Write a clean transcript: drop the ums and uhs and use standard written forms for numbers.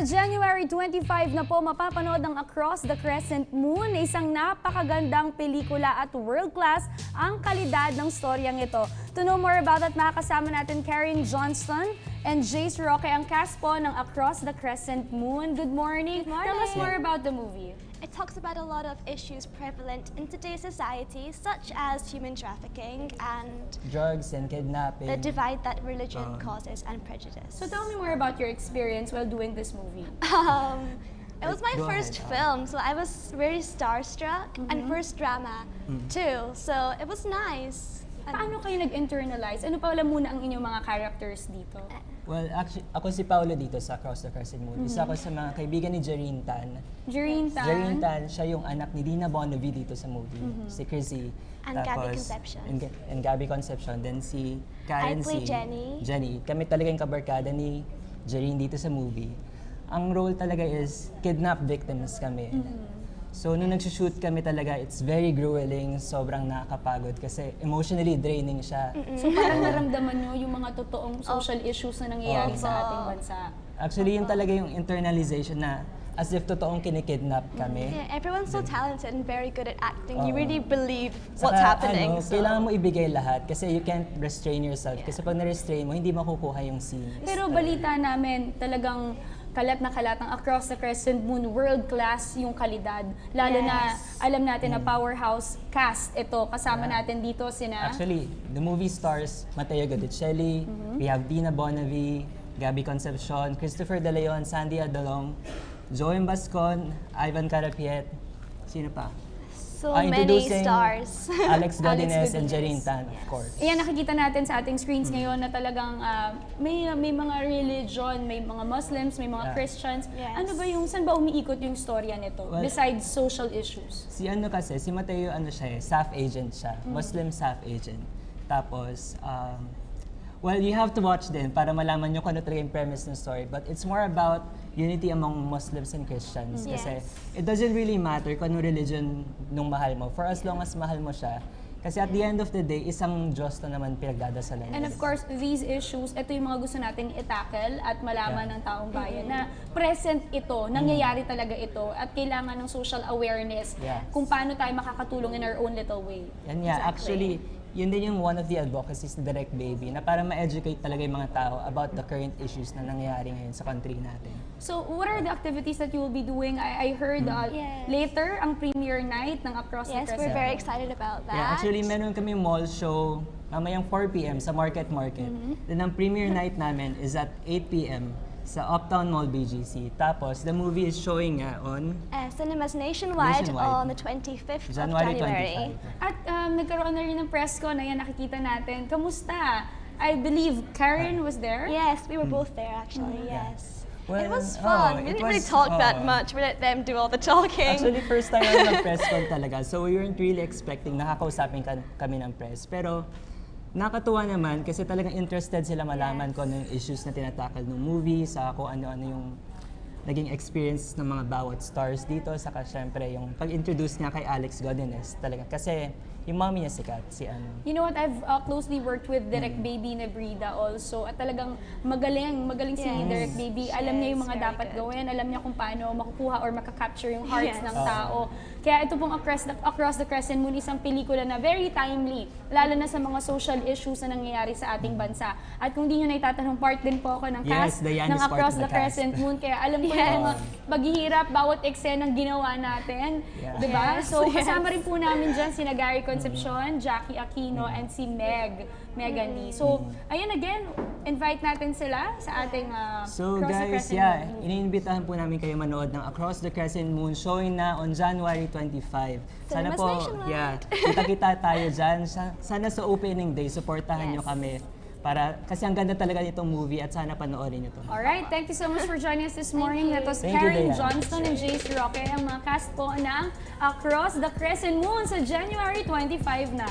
January 25 na po mapapanood ang Across the Crescent Moon, isang napakagandang pelikula at world-class ang kalidad ng storyang ito. To know more about that, makakasama natin Karen Johnston and Jace Roque, ang cast po ng Across the Crescent Moon. Good morning. Good morning. Tell us more about the movie. It talks about a lot of issues prevalent in today's society, such as human trafficking and drugs and kidnapping. the divide that religion causes and prejudice. So tell me more about your experience while doing this movie. It was my Go first ahead. film, so I was very starstruck, and first drama too, so it was nice. And Paano kayo nag-internalize? Ano pa wala muna ang inyong mga characters dito? Well, actually, ako si Paolo dito sa Across the Crescent Moon. Isa ako sa mga kaibigan ni Jareen Tan. Jareen Tan. Jareen Tan, siya yung anak ni Dina Bonavi dito sa movie. Si Chrissy. And Gabby Concepcion. And Gabby Concepcion. Then si Karen, I play Jenny. Jenny. Kami talaga yung kabarkada ni Jareen dito sa movie. Ang role talaga is kidnap victims kami. So, nung nagsushoot kami talaga, it's very grueling, sobrang nakakapagod kasi emotionally draining siya. So parang naramdaman nyo yung mga totoong social issues na nangyayari sa ating bansa. Actually, yun talaga yung internalization na as if totoong kinikidnap kami. yeah, everyone's so talented and very good at acting. You really believe Saka, what's happening. so, kailangan mo ibigay lahat kasi you can't restrain yourself. Kasi pag na-restrain mo, hindi makukuha yung scene. Pero balita namin talagang kalat na kalat ang Across the Crescent Moon, world-class yung kalidad. Lalo na alam natin na powerhouse cast ito. Kasama natin dito sina... Actually, the movie stars Mateo Godicelli, we have Dina Bonavi, Gabby Concepcion, Christopher De Leon, Sandy Adalong, Joey Bascon, Ivan Carapiet, sino pa? So many Introducing stars. Alex Godinez and Godinez. Jareen Tan, of course. Ayan, nakikita natin sa ating screens ngayon na talagang may mga religion, may mga Muslims, may mga Christians. Yes. Ano ba yung, saan ba umiikot yung storya nito? Well, besides social issues? Si ano kasi, si Mateo ano siya SAF agent siya, Muslim SAF agent. Tapos, well, you have to watch din para malaman nyo kung ano talaga yung premise ng story. But it's more about unity among Muslims and Christians. Kasi it doesn't really matter kung ano religion nung mahal mo, for as long as mahal mo siya. Kasi at the end of the day, isang Diyos na naman pinagdadasalan. And of course, these issues, ito yung mga gusto nating i-tackle at malaman ng taong bayan na present ito, nangyayari talaga ito, at kailangan ng social awareness kung paano tayo makakatulong in our own little way. Yan nga, actually, yun din yung one of the advocacies ni Direct Baby na para ma-educate talaga yung mga tao about the current issues na nangyayari ngayon sa country natin. So, what are the activities that you will be doing? I heard later, ang premiere night ng Across the Yes, Crescent. we're very excited about that. Yeah, actually, meron kami mall show mamayang 4 p.m. sa Market. Then ang premiere night namin is at 8 p.m. sa Uptown Mall BGC. Tapos, the movie is showing on Cinemas nationwide on the 25th of January. 25. At nagkaroon na rin ng press con, ayan, nakikita natin. Kamusta? I believe Karen was there? Yes, we were both there actually, yes. Well, it was fun. We didn't really talk that much. We let them do all the talking. Actually, first time na nag-press con talaga. So, we weren't really expecting nakakausapin kami ng press. Pero, nakatuwa naman kasi talagang interested sila malaman kung ano yung issues na tinatakal ng movie, sa kung ano-ano yung naging experience ng mga bawat stars dito, saka syempre yung pag-introduce niya kay Alex Godinez talaga. Kasi yung mommy niya sikat, si ano. You know what, I've closely worked with Direct Baby Nebrida also, at talagang magaling si Direct Baby. Alam niya yung mga dapat gawin, alam niya kung paano makukuha or makaka-capture yung hearts ng tao. Kaya ito pong Across the Crescent Moon, isang pelikula na very timely, lalo na sa mga social issues na nangyayari sa ating bansa. At kung di nyo naitatanong, part din po ako ng cast ng Across the Crescent Moon, kaya alam ko yung mga paghihirap, bawat eksenang ginawa natin. Diba? So kasama rin po namin dyan sina Gary Concepcion, Jackie Aquino, and si Megan Lee. So, ayun again, invite natin sila sa ating So Across the guys, Crescent Moon. iniimbitahan po namin kayo manood ng Across the Crescent Moon, showing na on January 25. Sana Cinemas po, nationwide. kita-kita tayo dyan. Sana sa opening day, supportahan nyo kami. Kasi ang ganda talaga nitong movie at sana panoorin nyo to. Alright, thank you so much for joining us this morning. That was Thank you, Karen Dayan. Johnston and Jace Roque, ang mga cast po ng Across the Crescent Moon sa January 25 na.